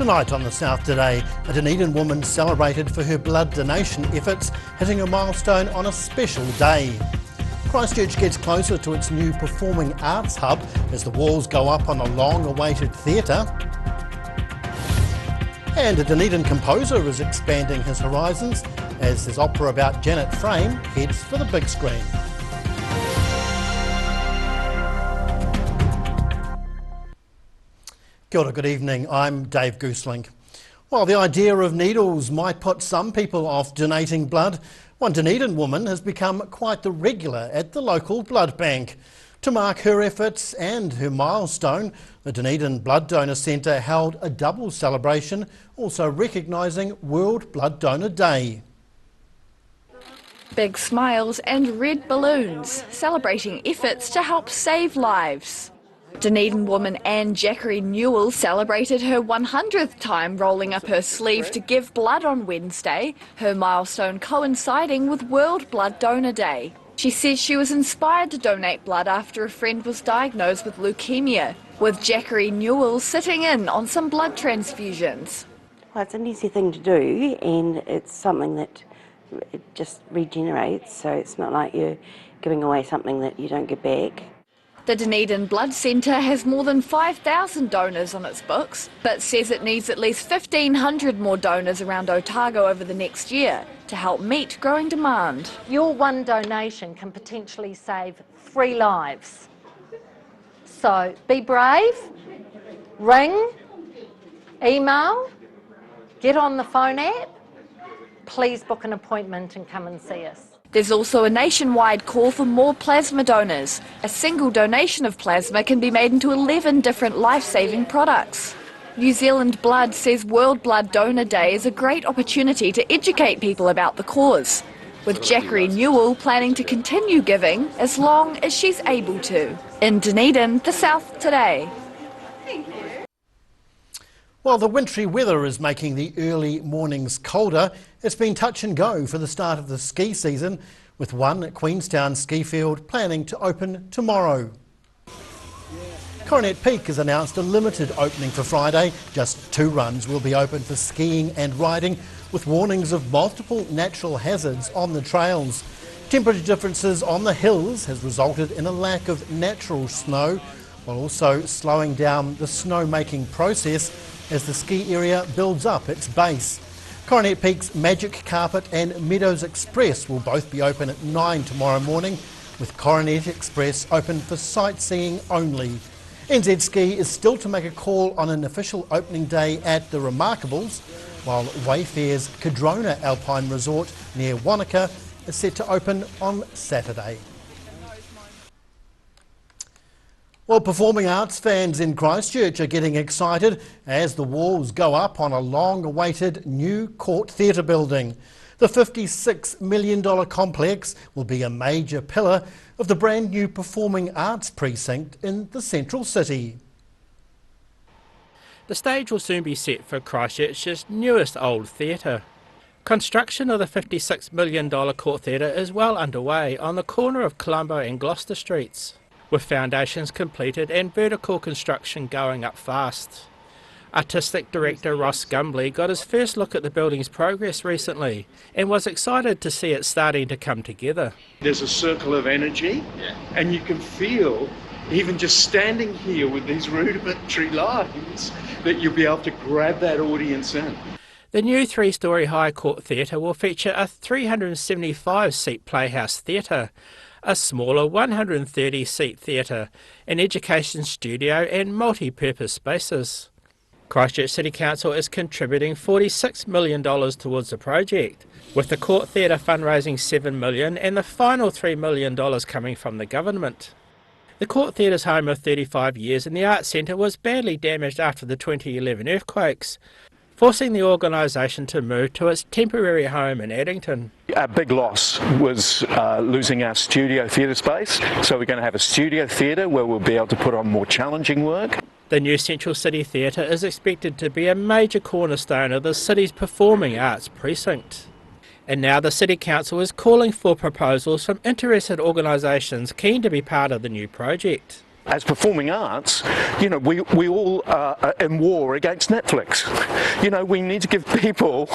Tonight on the South Today, a Dunedin woman celebrated for her blood donation efforts, hitting a milestone on a special day. Christchurch gets closer to its new performing arts hub as the walls go up on a long-awaited theatre. And a Dunedin composer is expanding his horizons as his opera about Janet Frame heads for the big screen. Kia ora, good evening, I'm Dave Gooselink. While the idea of needles might put some people off donating blood, one Dunedin woman has become quite the regular at the local blood bank. To mark her efforts and her milestone, the Dunedin Blood Donor Centre held a double celebration, also recognising World Blood Donor Day. Big smiles and red balloons, celebrating efforts to help save lives. Dunedin woman Anne Jackery Newell celebrated her 100th time rolling up her sleeve to give blood on Wednesday, her milestone coinciding with World Blood Donor Day. She says she was inspired to donate blood after a friend was diagnosed with leukemia, with Jackery Newell sitting in on some blood transfusions. Well, it's an easy thing to do, and it's something that it just regenerates, so it's not like you're giving away something that you don't get back. The Dunedin Blood Centre has more than 5,000 donors on its books, but says it needs at least 1,500 more donors around Otago over the next year to help meet growing demand. Your one donation can potentially save 3 lives. So be brave, ring, email, get on the phone app, please book an appointment and come and see us. There's also a nationwide call for more plasma donors. A single donation of plasma can be made into 11 different life-saving products. New Zealand Blood says World Blood Donor Day is a great opportunity to educate people about the cause, with Jackery Newell planning to continue giving as long as she's able to. In Dunedin, the South Today. While the wintry weather is making the early mornings colder, it's been touch and go for the start of the ski season, with one at Queenstown ski field planning to open tomorrow. Coronet Peak has announced a limited opening for Friday. Just 2 runs will be open for skiing and riding, with warnings of multiple natural hazards on the trails. Temperature differences on the hills has resulted in a lack of natural snow, while also slowing down the snow-making process as the ski area builds up its base. Coronet Peak's Magic Carpet and Meadows Express will both be open at 9 tomorrow morning, with Coronet Express open for sightseeing only. NZ Ski is still to make a call on an official opening day at the Remarkables, while Wayfair's Cadrona Alpine Resort near Wanaka is set to open on Saturday. Well, performing arts fans in Christchurch are getting excited as the walls go up on a long-awaited new court theatre building. The $56 million complex will be a major pillar of the brand new performing arts precinct in the central city. The stage will soon be set for Christchurch's newest old theatre. Construction of the $56 million court theatre is well underway on the corner of Colombo and Gloucester Streets, with foundations completed and vertical construction going up fast. Artistic director Ross Gumbley got his first look at the building's progress recently and was excited to see it starting to come together. There's a circle of energy, and you can feel, even just standing here with these rudimentary lines, that you'll be able to grab that audience in. The new 3-storey high court theatre will feature a 375-seat playhouse theatre, a smaller 130-seat theatre, an education studio and multi-purpose spaces. Christchurch City Council is contributing $46 million towards the project, with the court theatre fundraising $7 million and the final $3 million coming from the government. The court theatre's home of 35 years and the Arts Centre was badly damaged after the 2011 earthquakes, forcing the organisation to move to its temporary home in Addington. Our big loss was losing our studio theatre space, so we're going to have a studio theatre where we'll be able to put on more challenging work. The new Central City Theatre is expected to be a major cornerstone of the city's performing arts precinct. And now the City Council is calling for proposals from interested organisations keen to be part of the new project. as performing arts, you know, we all are in war against Netflix. You know, we need to give people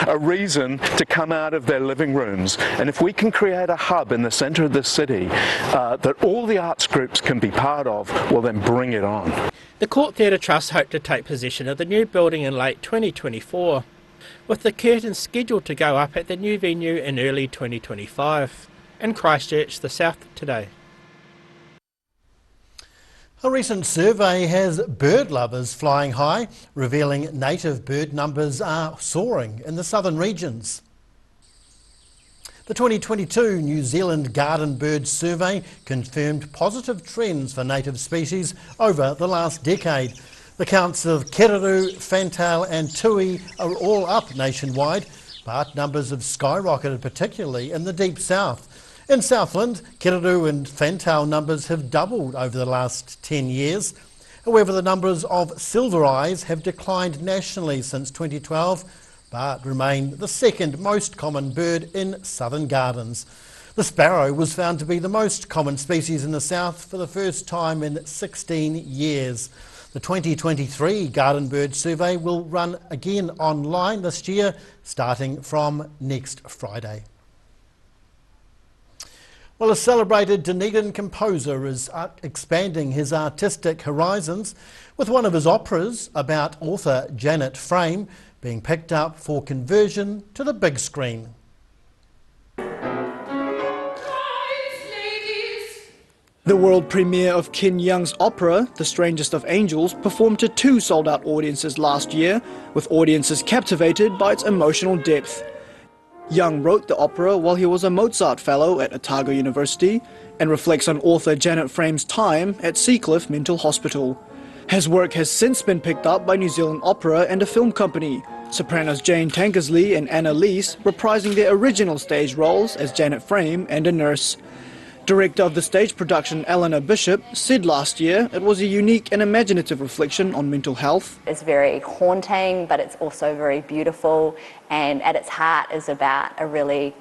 a reason to come out of their living rooms. And if we can create a hub in the centre of the city that all the arts groups can be part of, well then bring it on. The Court Theatre Trust hope to take possession of the new building in late 2024, with the curtains scheduled to go up at the new venue in early 2025. In Christchurch, the South today. A recent survey has bird lovers flying high, revealing native bird numbers are soaring in the southern regions. The 2022 New Zealand Garden Bird Survey confirmed positive trends for native species over the last decade. The counts of kiraru, fantail and tui are all up nationwide, but numbers have skyrocketed, particularly in the deep south. In Southland, kiraru and fantail numbers have doubled over the last 10 years. However, the numbers of silver eyes have declined nationally since 2012, but remain the second most common bird in southern gardens. The sparrow was found to be the most common species in the south for the first time in 16 years. The 2023 Garden Bird Survey will run again online this year, starting from next Friday. Well, a celebrated Dunedin composer is expanding his artistic horizons, with one of his operas about author Janet Frame being picked up for conversion to the big screen. The world premiere of Ken Young's opera, The Strangest of Angels, performed to 2 sold-out audiences last year, with audiences captivated by its emotional depth. Young wrote the opera while he was a Mozart Fellow at Otago University and reflects on author Janet Frame's time at Seacliff Mental Hospital. His work has since been picked up by New Zealand Opera and a film company, sopranos Jane Tankersley and Anna Lees reprising their original stage roles as Janet Frame and a nurse. Director of the stage production Eleanor Bishop said last year it was a unique and imaginative reflection on mental health. It's very haunting, but it's also very beautiful, and at its heart is about a really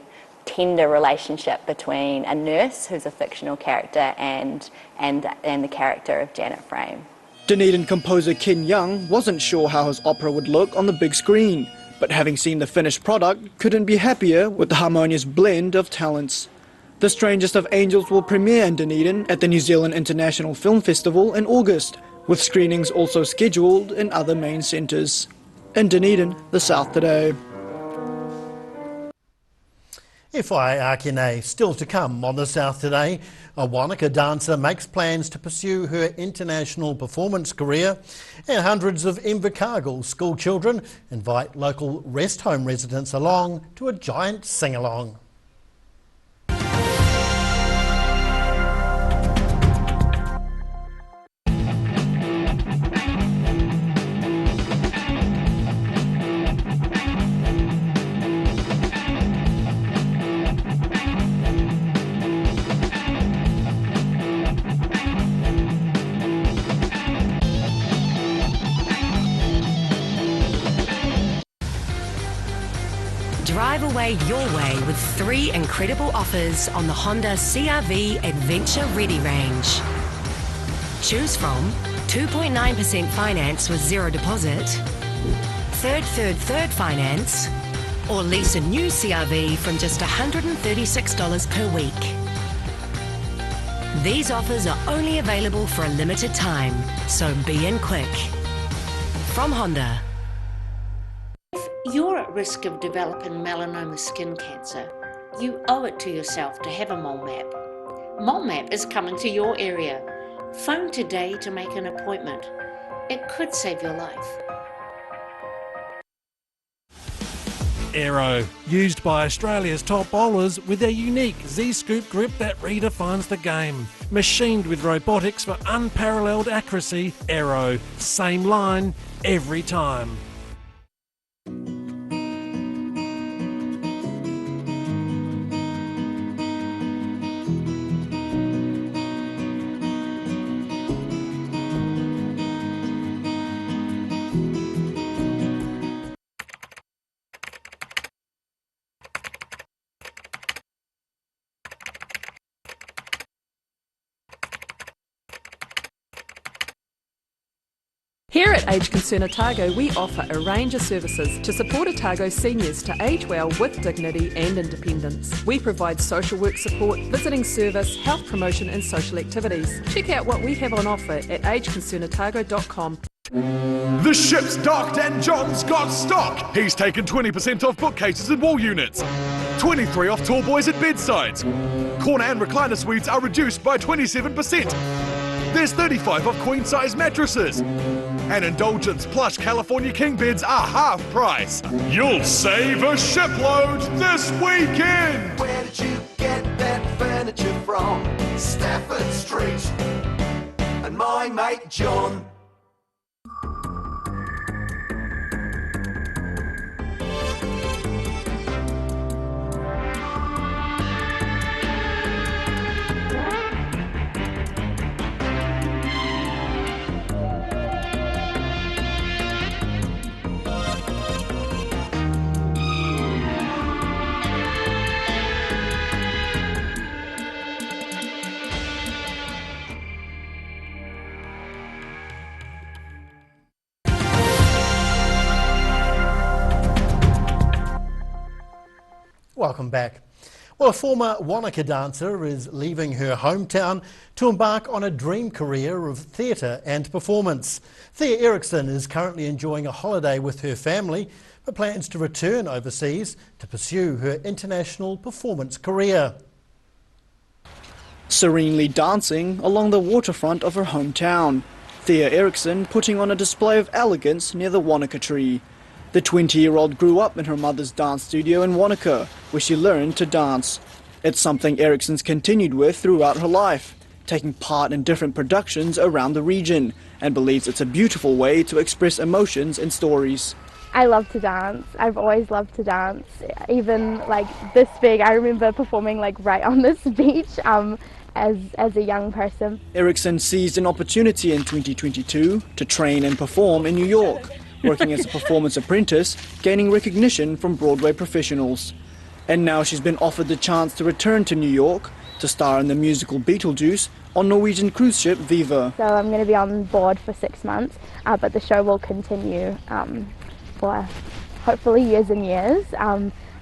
tender relationship between a nurse, who's a fictional character, and the character of Janet Frame. Dunedin composer Ken Young wasn't sure how his opera would look on the big screen, but having seen the finished product, couldn't be happier with the harmonious blend of talents. The Strangest of Angels will premiere in Dunedin at the New Zealand International Film Festival in August, with screenings also scheduled in other main centres. In Dunedin, the South today. Whai Akine, still to come on the South today. A Wanaka dancer makes plans to pursue her international performance career, and hundreds of Invercargill school children invite local rest home residents along to a giant sing-along. Drive away your way with 3 incredible offers on the Honda CR-V Adventure Ready range. Choose from 2.9% finance with 0 deposit, third finance, or lease a new CR-V from just $136 per week. These offers are only available for a limited time, so be in quick. From Honda. You're at risk of developing melanoma skin cancer. You owe it to yourself to have a mole map. Mole map is coming to your area. Phone today to make an appointment. It could save your life. Aero, used by Australia's top bowlers with their unique Z-scoop grip that redefines the game. Machined with robotics for unparalleled accuracy, Aero, same line, every time. At Age Concern Otago, we offer a range of services to support Otago seniors to age well with dignity and independence. We provide social work support, visiting service, health promotion and social activities. Check out what we have on offer at ageconcernotago.com. The ship's docked and John's got stock. He's taken 20% off bookcases and wall units, 23 off tall boys at bedsides. Corner and recliner suites are reduced by 27%. There's 35 off queen-size mattresses. And Indulgence plush California king beds are half price. You'll save a shipload this weekend. Where did you get that furniture from? Stafford Street. And my mate John. Welcome back. Well, a former Wanaka dancer is leaving her hometown to embark on a dream career of theatre and performance. Thea Eriksson is currently enjoying a holiday with her family, but plans to return overseas to pursue her international performance career. Serenely dancing along the waterfront of her hometown, Thea Eriksson putting on a display of elegance near the Wanaka tree. The 20-year-old grew up in her mother's dance studio in Wanaka, where she learned to dance. It's something Eriksson's continued with throughout her life, taking part in different productions around the region, and believes it's a beautiful way to express emotions and stories. I love to dance. I've always loved to dance. Even like this big, I remember performing like right on this beach as a young person. Eriksson seized an opportunity in 2022 to train and perform in New York, working as a performance apprentice, gaining recognition from Broadway professionals. And now she's been offered the chance to return to New York to star in the musical Beetlejuice on Norwegian cruise ship Viva. So I'm going to be on board for 6 months, but the show will continue for hopefully years and years.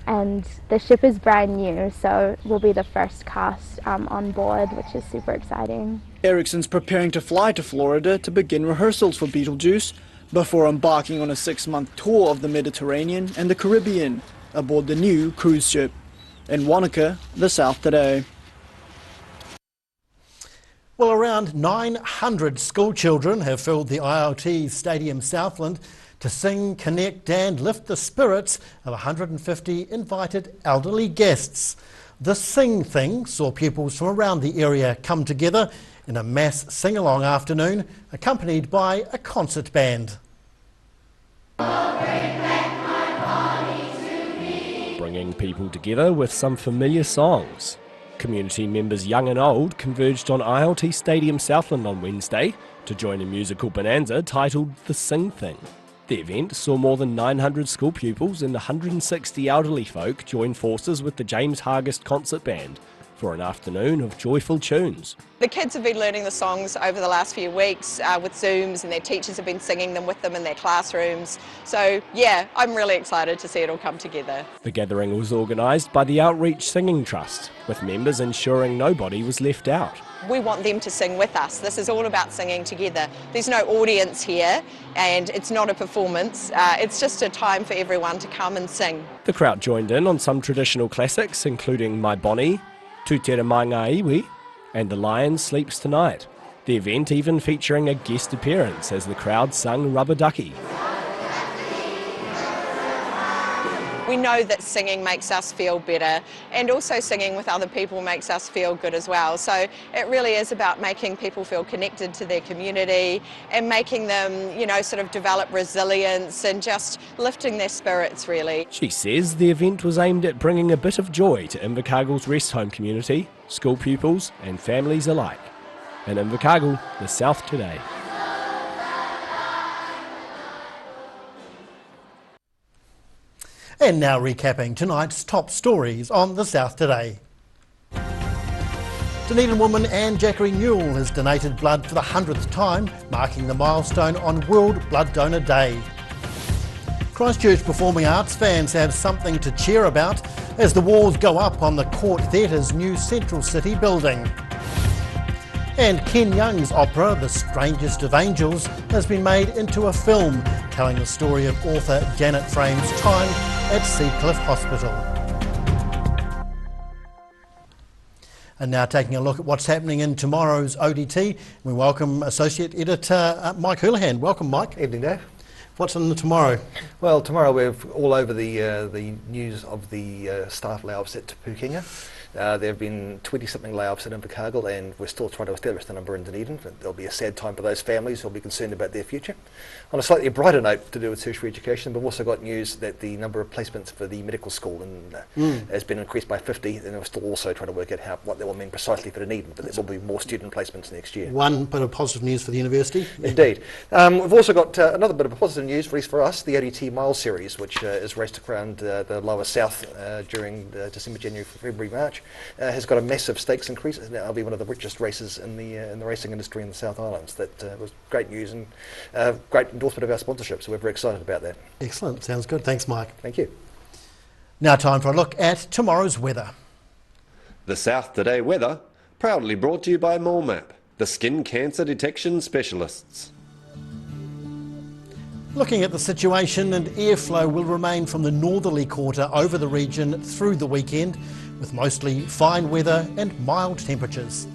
And the ship is brand new, so we'll be the first cast on board, which is super exciting. Eriksson's preparing to fly to Florida to begin rehearsals for Beetlejuice before embarking on a 6-month tour of the Mediterranean and the Caribbean aboard the new cruise ship. In Wanaka, the South Today. Well, around 900 school children have filled the ILT Stadium Southland to sing, connect and lift the spirits of 150 invited elderly guests. The Sing Thing saw pupils from around the area come together in a mass sing-along afternoon, accompanied by a concert band. Bringing people together with some familiar songs. Community members young and old converged on ILT Stadium Southland on Wednesday to join a musical bonanza titled The Sing Thing. The event saw more than 900 school pupils and 160 elderly folk join forces with the James Hargest Concert Band for an afternoon of joyful tunes. The kids have been learning the songs over the last few weeks with Zooms, and their teachers have been singing them with them in their classrooms. So yeah, I'm really excited to see it all come together. The gathering was organised by the Outreach Singing Trust, with members ensuring nobody was left out. We want them to sing with us. This is all about singing together. There's no audience here, and it's not a performance. It's just a time for everyone to come and sing. The crowd joined in on some traditional classics, including My Bonnie, Tūtera Mai Ngā Iwi, and The Lion Sleeps Tonight. The event even featuring a guest appearance as the crowd sung Rubber Ducky. We know that singing makes us feel better, and also singing with other people makes us feel good as well. So it really is about making people feel connected to their community and making them, you know, sort of develop resilience and just lifting their spirits, really. She says the event was aimed at bringing a bit of joy to Invercargill's rest home community, school pupils and families alike. In Invercargill, the South Today. And now recapping tonight's top stories on the South Today. Dunedin woman Anne Jackery Newell has donated blood for the 100th time, marking the milestone on World Blood Donor Day. Christchurch performing arts fans have something to cheer about as the walls go up on the Court Theatre's new Central City building. And Ken Young's opera, The Strangest of Angels, has been made into a film, telling the story of author Janet Frame's time at Seacliff Hospital. And now taking a look at what's happening in tomorrow's ODT, we welcome Associate Editor Mike Houlihan. Welcome, Mike. Evening, Dave. What's on tomorrow? Well, tomorrow we're all over the news of the staff layoffs at Te Pukenga. There have been 20-something layoffs at Invercargill, and we're still trying to establish the number in Dunedin. There'll be a sad time for those families who'll be concerned about their future. On a slightly brighter note to do with tertiary education, we've also got news that the number of placements for the medical school has been increased by 50, and we're still also trying to work out what that will mean precisely for Dunedin, but there will be more student placements next year. One bit of positive news for the university. Indeed. We've also got another bit of positive news, at least for us, the ODT Mile Series, which is raced around the lower south during December, January, February, March, has got a massive stakes increase. It'll be one of the richest races in the racing industry in the South Islands. That was great news and great endorsement of our sponsorship, so we're very excited about that. Excellent, sounds good. Thanks, Mike. Thank you. Now time for a look at tomorrow's weather. The South Today weather, proudly brought to you by MoleMap, the skin cancer detection specialists. Looking at the situation, and airflow will remain from the northerly quarter over the region through the weekend, with mostly fine weather and mild temperatures.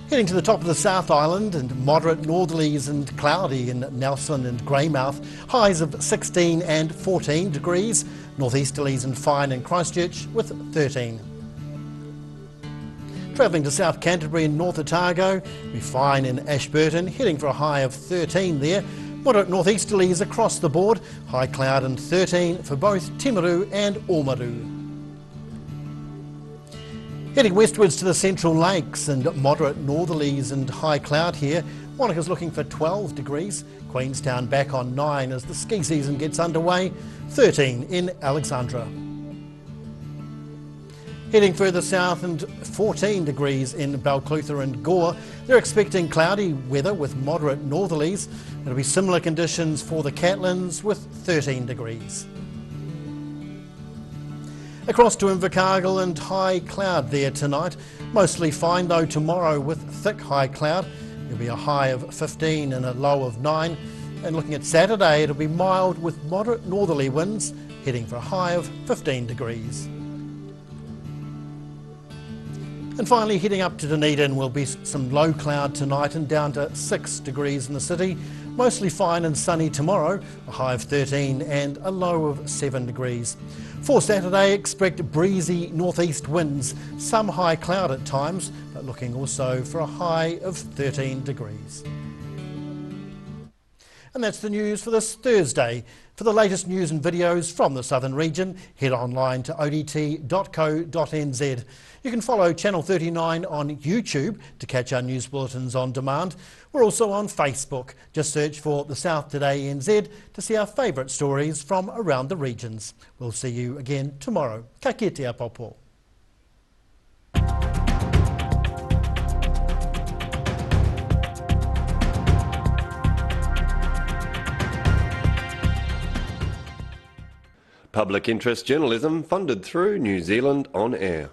Heading to the top of the South Island, and moderate northerlies and cloudy in Nelson and Greymouth, highs of 16 and 14 degrees, northeasterlies and fine in Christchurch with 13. Travelling to South Canterbury and North Otago, be fine in Ashburton, heading for a high of 13 there. Moderate northeasterlies across the board, high cloud and 13 for both Timaru and Oamaru. Heading westwards to the Central Lakes, and moderate northerlies and high cloud here. Wanaka's looking for 12 degrees, Queenstown back on 9 as the ski season gets underway, 13 in Alexandra. Heading further south, and 14 degrees in Balclutha and Gore. They're expecting cloudy weather with moderate northerlies. It'll be similar conditions for the Catlins with 13 degrees. Across to Invercargill, and high cloud there tonight. Mostly fine though tomorrow with thick high cloud. There'll be a high of 15 and a low of 9. And looking at Saturday, it'll be mild with moderate northerly winds, heading for a high of 15 degrees. And finally, heading up to Dunedin, will be some low cloud tonight and down to 6 degrees in the city. Mostly fine and sunny tomorrow, a high of 13 and a low of 7 degrees. For Saturday, expect breezy northeast winds, some high cloud at times, but looking also for a high of 13 degrees. And that's the news for this Thursday. For the latest news and videos from the Southern region, head online to odt.co.nz. You can follow Channel 39 on YouTube to catch our news bulletins on demand. We're also on Facebook. Just search for The South Today NZ to see our favourite stories from around the regions. We'll see you again tomorrow. Ka kite popo. Public interest journalism funded through New Zealand On Air.